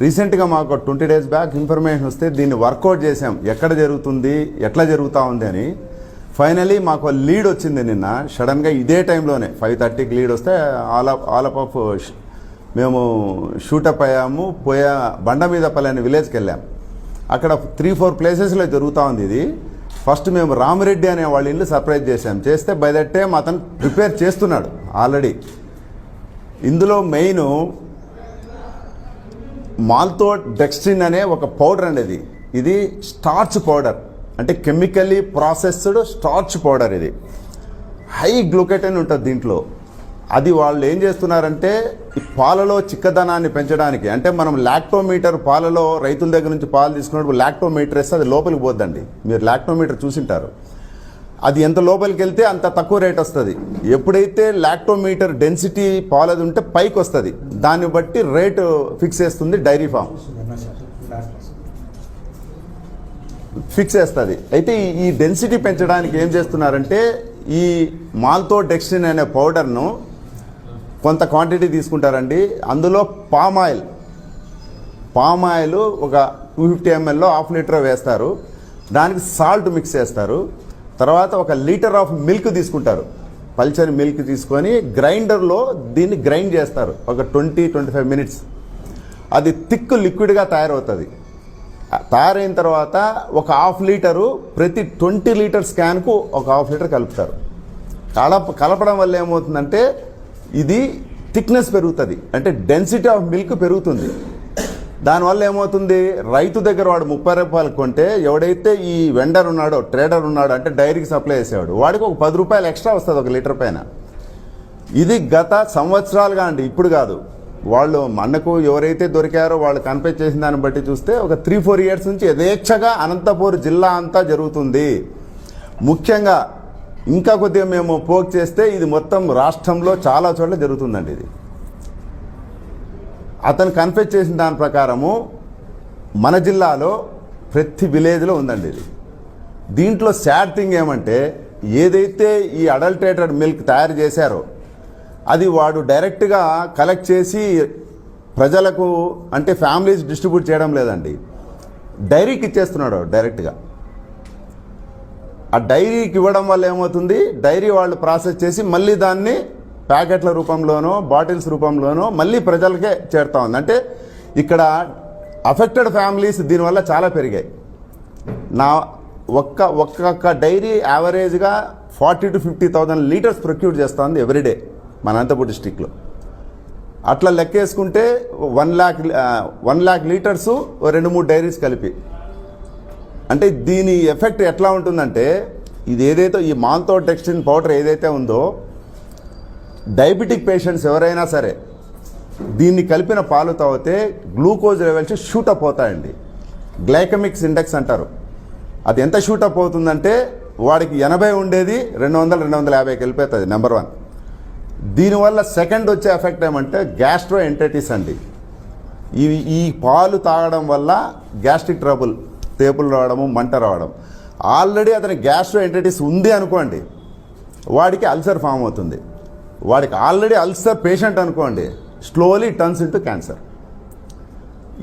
రీసెంట్గా మాకు 20 days back information వస్తే దీన్ని వర్కౌట్ చేసాం, ఎక్కడ జరుగుతుంది, ఎట్లా జరుగుతూ ఉంది అని. ఫైనలీ మాకు లీడ్ వచ్చింది నిన్న సడన్గా ఇదే టైంలోనే 5:30కి లీడ్ వస్తే ఆల్ ఆఫ్ మేము షూటప్ అయ్యాము. బండ మీద పల్లె అనే విలేజ్కి వెళ్ళాం. అక్కడ 3-4 ప్లేసెస్లో జరుగుతూ ఉంది ఇది. ఫస్ట్ మేము రామిరెడ్డి అనే వాళ్ళ ఇల్లు సర్ప్రైజ్ చేసాం. చేస్తే బై దట్ టైం అతను ప్రిపేర్ చేస్తున్నాడు ఆల్రెడీ. ఇందులో మెయిన్ మాల్తోడెక్స్ట్రిన్ అనే ఒక పౌడర్ అనేది, ఇది స్టార్చ్ పౌడర్, అంటే కెమికల్లీ ప్రాసెస్డ్ స్టార్చ్ పౌడర్. ఇది హై గ్లూకెటైన్ ఉంటుంది దీంట్లో. అది వాళ్ళు ఏం చేస్తున్నారంటే ఈ పాలలో చిక్కదనాన్ని పెంచడానికి, అంటే మనం లాక్టోమీటర్ పాలలో రైతుల దగ్గర నుంచి పాలు తీసుకున్నప్పుడు లాక్టోమీటర్ వేస్తే అది లోపలికి పోద్దండి. మీరు లాక్టోమీటర్ చూసింటారు. అది ఎంత లోపలికి వెళ్తే అంత తక్కువ రేట్ వస్తుంది. ఎప్పుడైతే లాక్టోమీటర్ డెన్సిటీ పాలది ఉంటే పైకి వస్తుంది, దాన్ని బట్టి రేటు ఫిక్స్ చేస్తుంది డైరీ ఫామ్, ఫిక్స్ చేస్తుంది. అయితే ఈ డెన్సిటీ పెంచడానికి ఏం చేస్తున్నారంటే ఈ మాల్తోడెక్స్ట్రిన్ అనే పౌడర్ను కొంత క్వాంటిటీ తీసుకుంటారండి. అందులో పామ్ ఆయిల్ ఒక 250 ml 1/2 లీటర్ వేస్తారు. దానికి సాల్ట్ మిక్స్ చేస్తారు. తర్వాత 1 లీటర్ ఆఫ్ మిల్క్ తీసుకుంటారు. పల్చని మిల్క్ తీసుకొని గ్రైండర్లో దీన్ని గ్రైండ్ చేస్తారు ఒక 20-25 minutes. అది థిక్ లిక్విడ్గా తయారవుతుంది. తయారైన తర్వాత 1/2 లీటరు ప్రతి 20 లీటర్స్ క్యాన్కు 1/2 లీటర్ కలుపుతారు. కలపడం వల్ల ఏమవుతుందంటే ఇది థిక్నెస్ పెరుగుతుంది, అంటే డెన్సిటీ ఆఫ్ మిల్క్ పెరుగుతుంది. దానివల్ల ఏమవుతుంది, రైతు దగ్గర వాడు 30 రూపాయలు కొంటే ఎవడైతే ఈ వెండర్ ఉన్నాడో, ట్రేడర్ ఉన్నాడో, అంటే డైరీకి సప్లై చేసేవాడు, వాడికి ఒక 10 రూపాయలు ఎక్స్ట్రా వస్తుంది 1 లీటర్ పైన. ఇది గత సంవత్సరాలుగా అండి, ఇప్పుడు కాదు. వాళ్ళు మనకు ఎవరైతే దొరికారో వాళ్ళు కన్ఫెస్ చేసిన దాన్ని బట్టి చూస్తే ఒక 3-4 years నుంచి యథేచ్ఛగా అనంతపూర్ జిల్లా అంతా జరుగుతుంది. ముఖ్యంగా ఇంకా కొద్దిగా మేము పోక్ చేస్తే ఇది మొత్తం రాష్ట్రంలో చాలా చోట్ల జరుగుతుందండి. ఇది అతను కన్ఫెస్ చేసిన దాని ప్రకారము మన జిల్లాలో ప్రతి విలేజ్లో ఉందండి ఇది. దీంట్లో సాడ్ థింగ్ ఏమంటే ఏదైతే ఈ అడల్టరేటెడ్ మిల్క్ తయారు చేశారో అది వాడు డైరెక్ట్గా కలెక్ట్ చేసి ప్రజలకు, అంటే ఫ్యామిలీస్ డిస్ట్రిబ్యూట్ చేయడం లేదండి, డైరీకి ఇచ్చేస్తున్నాడు డైరెక్ట్గా. ఆ డైరీకి ఇవ్వడం వల్ల ఏమవుతుంది, డైరీ వాళ్ళు ప్రాసెస్ చేసి మళ్ళీ దాన్ని ప్యాకెట్ల రూపంలోనో బాటిల్స్ రూపంలోనో మళ్ళీ ప్రజలకే చేరుతా ఉంది. అంటే ఇక్కడ అఫెక్టెడ్ ఫ్యామిలీస్ దీనివల్ల చాలా పెరిగాయి. నా ఒక్కొక్క డైరీ యావరేజ్గా 40,000-50,000 లీటర్స్ ప్రొక్యూర్ చేస్తుంది ఎవ్రీడే మన అనంతపూర్ డిస్టిక్లో. అట్లా లెక్కేసుకుంటే 1 lakh లీటర్స్ 2-3 డైరీస్ కలిపి. అంటే దీని ఎఫెక్ట్ ఎట్లా ఉంటుందంటే ఇది ఏదైతే ఈ మాల్తోడెక్స్ట్రిన్ పౌడర్ ఏదైతే ఉందో, డయాబెటిక్ పేషెంట్స్ ఎవరైనా సరే దీన్ని కలిపిన పాలు తాగితే గ్లూకోజ్ లెవెల్స్ షూటప్ అవుతాయండి. గ్లైకమిక్స్ ఇండెక్స్ అంటారు. అది ఎంత షూటప్ అవుతుందంటే వాడికి 80 ఉండేది 200-250కి వెళ్ళిపోతుంది. నెంబర్ 1. దీనివల్ల సెకండ్ వచ్చే ఎఫెక్ట్ ఏమంటే గ్యాస్ట్రో ఎంటైటిస్ అండి. ఈ పాలు తాగడం వల్ల గ్యాస్ట్రిక్ ట్రబుల్, తేపులు రావడము, మంట రావడం. ఆల్రెడీ అతనికి గ్యాస్ట్రో ఎంటైటిస్ ఉంది అనుకోండి, వాడికి అల్సర్ ఫామ్ అవుతుంది. వాడికి ఆల్రెడీ అల్సర్ పేషెంట్ అనుకోండి, స్లోలీ టర్న్స్ ఇంటూ క్యాన్సర్.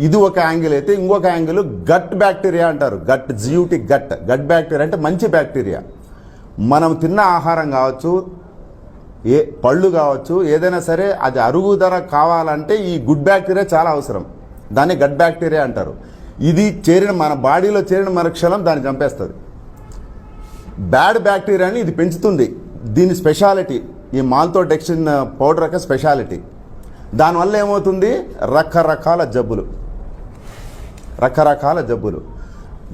ఇది ఒక యాంగిల్ అయితే, ఇంకొక యాంగిల్ గట్ బ్యాక్టీరియా అంటారు. గట్ బ్యాక్టీరియా అంటే మంచి బ్యాక్టీరియా. మనం తిన్న ఆహారం కావచ్చు, పళ్ళు కావచ్చు, ఏదైనా సరే అది అరుగుదల కావాలంటే ఈ గుడ్ బ్యాక్టీరియా చాలా అవసరం. దాన్ని గట్ బ్యాక్టీరియా అంటారు. ఇది మన బాడీలో చేరిన మరుక్షణం దాన్ని చంపేస్తుంది. బ్యాడ్ బ్యాక్టీరియాని ఇది పెంచుతుంది. దీని స్పెషాలిటీ ఈ మాల్తోడెక్స్ట్రిన్ పౌడర్ యొక్క స్పెషాలిటీ. దానివల్ల ఏమవుతుంది, రకరకాల జబ్బులు.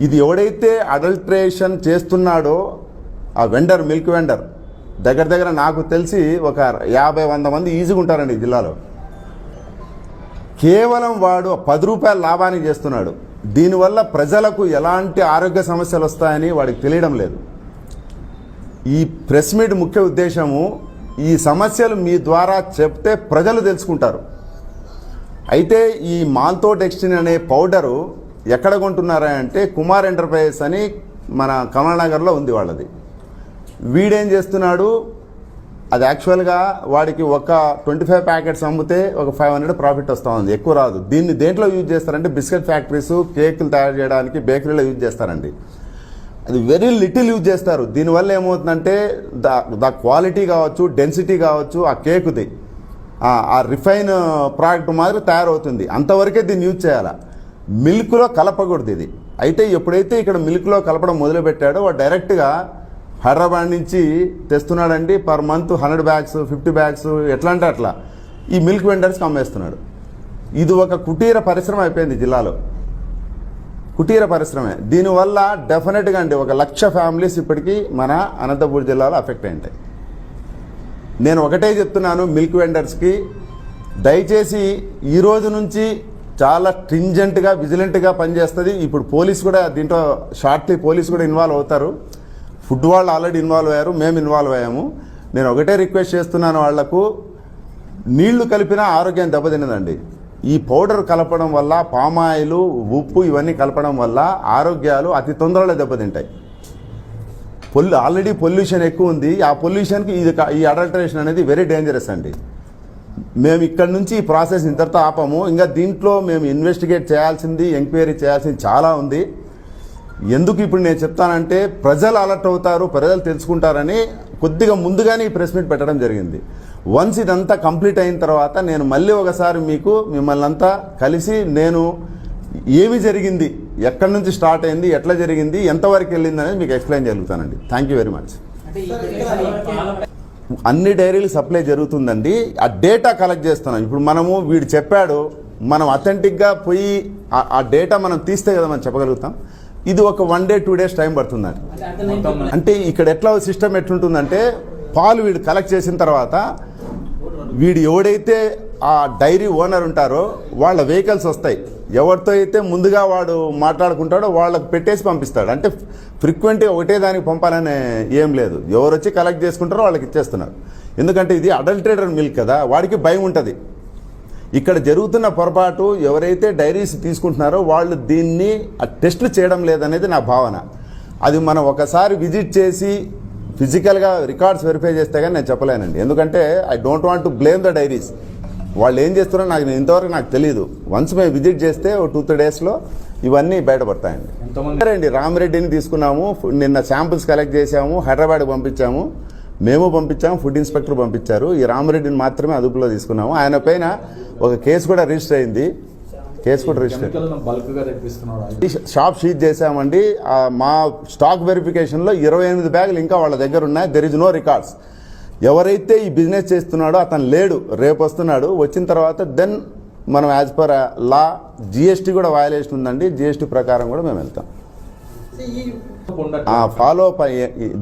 ఇది ఎవడైతే అడల్ట్రేషన్ చేస్తున్నాడో ఆ మిల్క్ వెండర్ దగ్గర నాకు తెలిసి ఒక 50-100 మంది ఈజీగా ఉంటారండి ఈ జిల్లాలో. కేవలం వాడు 10 రూపాయల లాభానికి చేస్తున్నాడు. దీనివల్ల ప్రజలకు ఎలాంటి ఆరోగ్య సమస్యలు వస్తాయని వాడికి తెలియడం లేదు. ఈ ప్రెస్ మీట్ ముఖ్య ఉద్దేశము ఈ సమస్యలు మీ ద్వారా చెప్తే ప్రజలు తెలుసుకుంటారు. అయితే ఈ మాల్తోడెక్స్ట్రిన్ అనే పౌడరు ఎక్కడ కొంటున్నారా అంటే కుమార్ ఎంటర్ప్రైజెస్ అని మన కమలనగర్లో ఉంది వాళ్ళది. వీడేం చేస్తున్నాడు, అది యాక్చువల్గా వాడికి ఒక 25 ప్యాకెట్స్ అమ్మితే ఒక 500 ప్రాఫిట్ వస్తూ ఉంది, ఎక్కువ రాదు. దీన్ని దేంట్లో యూజ్ చేస్తారంటే బిస్కెట్ ఫ్యాక్టరీస్, కేకులు తయారు చేయడానికి బేకరీలో యూజ్ చేస్తారండి. అది వెరీ లిటిల్ యూజ్ చేస్తారు. దీనివల్ల ఏమవుతుందంటే ద క్వాలిటీ కావచ్చు, డెన్సిటీ కావచ్చు, ఆ కేకుది ఆ రిఫైన్ ప్రోడక్ట్ మాదిరి తయారవుతుంది. అంతవరకే దీన్ని యూజ్ చేయాలి, మిల్క్లో కలపకూడదు ఇది. అయితే ఎప్పుడైతే ఇక్కడ మిల్క్లో కలపడం మొదలుపెట్టాడో వాడు డైరెక్ట్గా హైదరాబాద్ నుంచి తెస్తున్నాడండి. పర్ మంత్ 100 బ్యాగ్స్, 50 బ్యాగ్స్, ఎట్లా అంటే అట్లా ఈ మిల్క్ వెండర్స్కి అమ్మేస్తున్నాడు. ఇది ఒక కుటీర పరిశ్రమ అయిపోయింది జిల్లాలో, కుటీర పరిశ్రమే. దీనివల్ల డెఫినెట్గా అండి 1,00,000 ఫ్యామిలీస్ ఇప్పటికీ మన అనంతపురం జిల్లాలో అఫెక్ట్ అయింటాయి. నేను ఒకటే చెప్తున్నాను మిల్క్ వెండర్స్కి, దయచేసి ఈ రోజు నుంచి చాలా స్ట్రింజెంట్గా, విజిలెంట్గా పనిచేస్తుంది. ఇప్పుడు పోలీస్ కూడా దీంట్లో షార్ట్లీ పోలీస్ కూడా ఇన్వాల్వ్ అవుతారు. ఫుడ్ వాళ్ళు ఆల్రెడీ ఇన్వాల్వ్ అయ్యారు, మేము ఇన్వాల్వ్ అయ్యాము. నేను ఒకటే రిక్వెస్ట్ చేస్తున్నాను వాళ్లకు, నీళ్లు కలిపినా ఆరోగ్యం దెబ్బతిన్నదండి. ఈ పౌడర్ కలపడం వల్ల, పామాయిలు, ఉప్పు ఇవన్నీ కలపడం వల్ల ఆరోగ్యాలు అతి తొందరలో దెబ్బతింటాయి. ఆల్రెడీ పొల్యూషన్ ఎక్కువ ఉంది. ఆ పొల్యూషన్కి ఈ అడల్టరేషన్ అనేది వెరీ డేంజరస్ అండి. మేము ఇక్కడ నుంచి ఈ ప్రాసెస్ ఇంతటితో ఆపము. ఇంకా దీంట్లో మేము ఇన్వెస్టిగేట్ చేయాల్సింది, ఎంక్వైరీ చేయాల్సింది చాలా ఉంది. ఎందుకు ఇప్పుడు నేను చెప్తానంటే ప్రజలు అలర్ట్ అవుతారు, ప్రజలు తెలుసుకుంటారని కొద్దిగా ముందుగానే ఈ ప్రెస్ మీట్ పెట్టడం జరిగింది. వన్స్ ఇదంతా కంప్లీట్ అయిన తర్వాత నేను మళ్ళీ ఒకసారి మిమ్మల్ని అంతా కలిసి నేను ఏమి జరిగింది, ఎక్కడి నుంచి స్టార్ట్ అయింది, ఎట్లా జరిగింది, ఎంతవరకు వెళ్ళింది అనేది మీకు ఎక్స్ప్లెయిన్ చేయగలుగుతానండి. Thank you very much. అన్ని డైరీలు సప్లై జరుగుతుందండి. ఆ డేటా కలెక్ట్ చేస్తున్నాం. ఇప్పుడు మనము వీడు చెప్పాడు, మనం అథెంటిక్గా పోయి ఆ డేటా మనం తీస్తే కదా మనం చెప్పగలుగుతాం. ఇది ఒక 1 day 2 days టైం పడుతుందండి. అంటే ఇక్కడ ఎట్లా సిస్టమ్ ఎట్లుంటుందంటే, పాలు వీడు కలెక్ట్ చేసిన తర్వాత వీడు ఎవడైతే ఆ డైరీ ఓనర్ ఉంటారో వాళ్ళ వెహికల్స్ వస్తాయి. ఎవరితో అయితే ముందుగా వాడు మాట్లాడుకుంటాడో వాళ్ళకు పెట్టేసి పంపిస్తాడు. అంటే ఫ్రీక్వెంట్గా ఒకటే దానికి పంపాలనే ఏం లేదు. ఎవరు వచ్చి కలెక్ట్ చేసుకుంటారో వాళ్ళకి ఇచ్చేస్తున్నారు. ఎందుకంటే ఇది అడల్టరేటెడ్ మిల్క్ కదా, వాడికి భయం ఉంటుంది. ఇక్కడ జరుగుతున్న పొరపాటు, ఎవరైతే డైరీస్ తీసుకుంటున్నారో వాళ్ళు దీన్ని టెస్టులు చేయడం లేదనేది నా భావన. అది మనం ఒకసారి విజిట్ చేసి ఫిజికల్గా రికార్డ్స్ వెరిఫై చేస్తే కానీ నేను చెప్పలేనండి. ఎందుకంటే I don't want to blame the diaries. వాళ్ళు ఏం చేస్తున్నారో ఇంతవరకు నాకు తెలియదు. వన్స్ మేము విజిట్ చేస్తే 2-3 daysలో ఇవన్నీ బయటపడతాయండి. అండి రామిరెడ్డిని తీసుకున్నాము, నిన్న శాంపిల్స్ కలెక్ట్ చేసాము, హైదరాబాద్కి పంపించాము, మేము పంపించాము, ఫుడ్ ఇన్స్పెక్టర్ పంపించారు. ఈ రామిరెడ్డిని మాత్రమే అదుపులో తీసుకున్నాము. ఆయన పైన ఒక కేసు కూడా రిజిస్టర్ అయింది. షాప్ షీజ్ చేసామండి. మా స్టాక్ వెరిఫికేషన్లో 28 బ్యాగులు ఇంకా వాళ్ళ దగ్గర ఉన్నాయి. There is no records. ఎవరైతే ఈ బిజినెస్ చేస్తున్నాడో అతను లేడు, రేపు వస్తున్నాడు. వచ్చిన తర్వాత దెన్ మనం యాజ్ పర్ లా జిఎస్టీ కూడా వయలేషన్ ఉందండి. జిఎస్టీ ప్రకారం కూడా మేము వెళ్తాం. ఫాలో అప్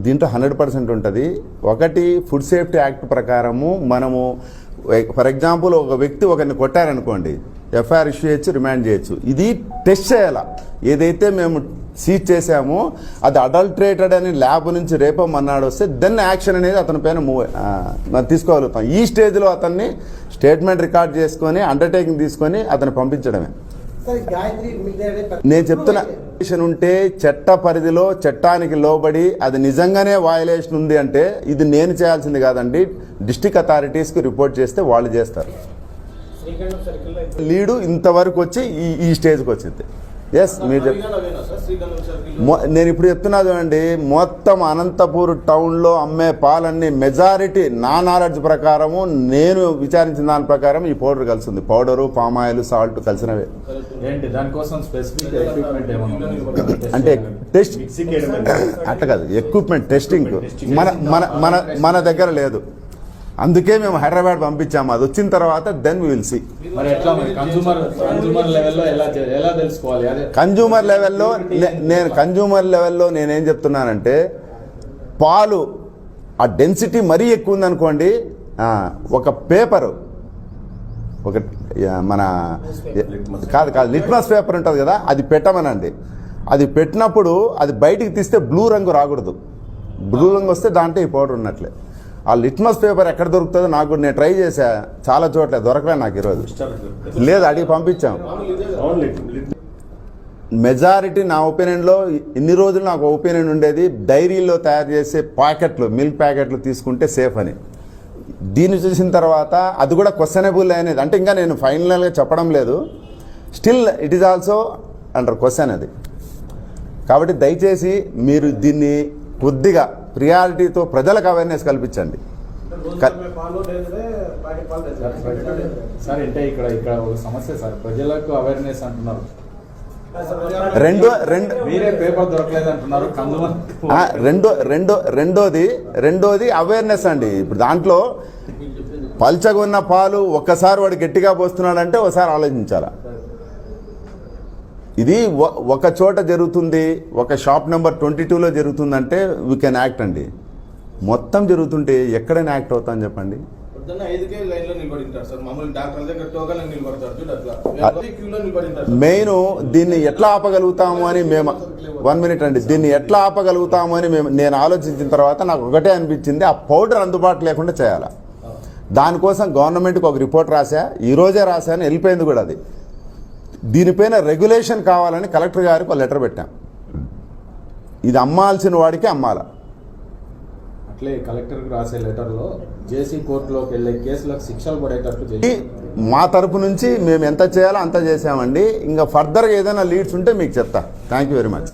దీంట్లో 100% ఉంటుంది. ఒకటి, ఫుడ్ సేఫ్టీ యాక్ట్ ప్రకారము మనము ఫర్ ఎగ్జాంపుల్ ఒక వ్యక్తి ఒకరిని కొట్టారనుకోండి, ఎఫ్ఐఆర్ ఇష్యూ చేయొచ్చు, రిమాండ్ చేయొచ్చు. ఇది టెస్ట్ చేయాలా. ఏదైతే మేము సీజ్ చేసామో అది అడల్టరేటెడ్ అని ల్యాబ్ నుంచి రేపో మన్నాడు వస్తే దెన్ యాక్షన్ అనేది అతని పైన తీసుకోగలుగుతాం. ఈ స్టేజ్లో అతన్ని స్టేట్మెంట్ రికార్డ్ చేసుకొని అండర్టేకింగ్ తీసుకొని అతను పంపించడమే. నేను చెప్తున్న ఉంటే చట్ట పరిధిలో చట్టానికి లోబడి అది నిజంగానే వయలేషన్ ఉంది అంటే ఇది నేను చేయాల్సింది కాదండి. డిస్ట్రిక్ట్ అథారిటీస్కి రిపోర్ట్ చేస్తే వాళ్ళు చేస్తారు. లీడు ఇంతవరకు వచ్చి ఈ స్టేజ్కి వచ్చింది. ఎస్, మీరు నేను ఇప్పుడు చెప్తున్నది అండి, మొత్తం అనంతపూర్ టౌన్లో అమ్మే పాలన్నీ మెజారిటీ నా నాలెడ్జ్ ప్రకారము, నేను విచారించిన దాని ప్రకారం ఈ పౌడర్ కలిసింది. పౌడరు, పామాయిల్, సాల్ట్ కలిసినవే. అంటే టెస్ట్ అట్లా కాదు, ఎక్విప్మెంట్ టెస్టింగ్ మన దగ్గర లేదు. అందుకే మేము హైదరాబాద్ పంపించాము. అది వచ్చిన తర్వాత then we will see. Consumer లెవెల్లో నేనేం చెప్తున్నానంటే, పాలు ఆ డెన్సిటీ మరీ ఎక్కువ ఉందనుకోండి, ఒక పేపరు, ఒక మన కాదు లిట్మస్ పేపర్ ఉంటుంది కదా, అది పెట్టమనండి. అది పెట్టినప్పుడు అది బయటికి తీస్తే బ్లూ రంగు రాకూడదు. బ్లూ రంగు వస్తే దాంట్లో ఈ పౌడర్ ఉన్నట్లే. ఆ లిట్మస్ పేపర్ ఎక్కడ దొరుకుతుందో నాకు నేను ట్రై చేశా, చాలా చోట్ల దొరకలే నాకు ఈరోజు. లేదు, అడిగి పంపించాం. మెజారిటీ నా ఒపీనియన్లో ఇన్ని రోజులు నాకు ఒపీనియన్ ఉండేది, డైరీలో తయారు చేసే ప్యాకెట్లు, మిల్క్ ప్యాకెట్లు తీసుకుంటే సేఫ్ అని. దీన్ని చూసిన తర్వాత అది కూడా క్వశ్చనబుల్ అనేది, అంటే ఇంకా నేను ఫైనల్గా చెప్పడం లేదు, still it is also under question అది. కాబట్టి దయచేసి మీరు దీన్ని కొద్దిగా ప్రియారిటీతో ప్రజలకు అవేర్నెస్ కల్పించండి. సార్ అంటే ఇక్కడ ఒక సమస్య సార్, ప్రజలకు అవేర్నెస్ అంటున్నారు, మీరే పేపర్ దొరకలేదు అంటున్నారు. రెండోది అవేర్నెస్ అండి. ఇప్పుడు దాంట్లో పల్చగా ఉన్న పాలు ఒక్కసారి వాడు గట్టిగా పోస్తున్నాడంటే ఒకసారి ఆలోచించాలా. ఇది ఒక చోట జరుగుతుంది, ఒక షాప్ నెంబర్ 22లో జరుగుతుందంటే వీ కెన్ యాక్ట్ అండి. మొత్తం జరుగుతుంటే ఎక్కడైనా యాక్ట్ అవుతాను చెప్పండి. మెయిన్ దీన్ని ఎట్లా ఆపగలుగుతాము అని మేము 1 మినిట్ అండి, దీన్ని ఎట్లా ఆపగలుగుతాము అని నేను ఆలోచించిన తర్వాత నాకు ఒకటే అనిపించింది, ఆ పౌడర్ అందుబాటు లేకుండా చేయాలి. దానికోసం గవర్నమెంట్కి ఒక రిపోర్ట్ రాశా, ఈరోజే రాశాను, వెళ్ళిపోయింది కూడా అది. దీనిపైన రెగ్యులేషన్ కావాలని కలెక్టర్ గారికి ఒక లెటర్ పెట్టాం. ఇది అమ్మాల్సిన వాడికి అమ్మాల. అట్లే కలెక్టర్కి రాసే లెటర్లో జేసీ కోర్టులోకి వెళ్ళే కేసులకు శిక్షలు పడేటట్టు మా తరపు నుంచి మేము ఎంత చేయాలో అంత చేసామండి. ఇంకా ఫర్దర్గా ఏదైనా లీడ్స్ ఉంటే మీకు చెప్తా. Thank you very much.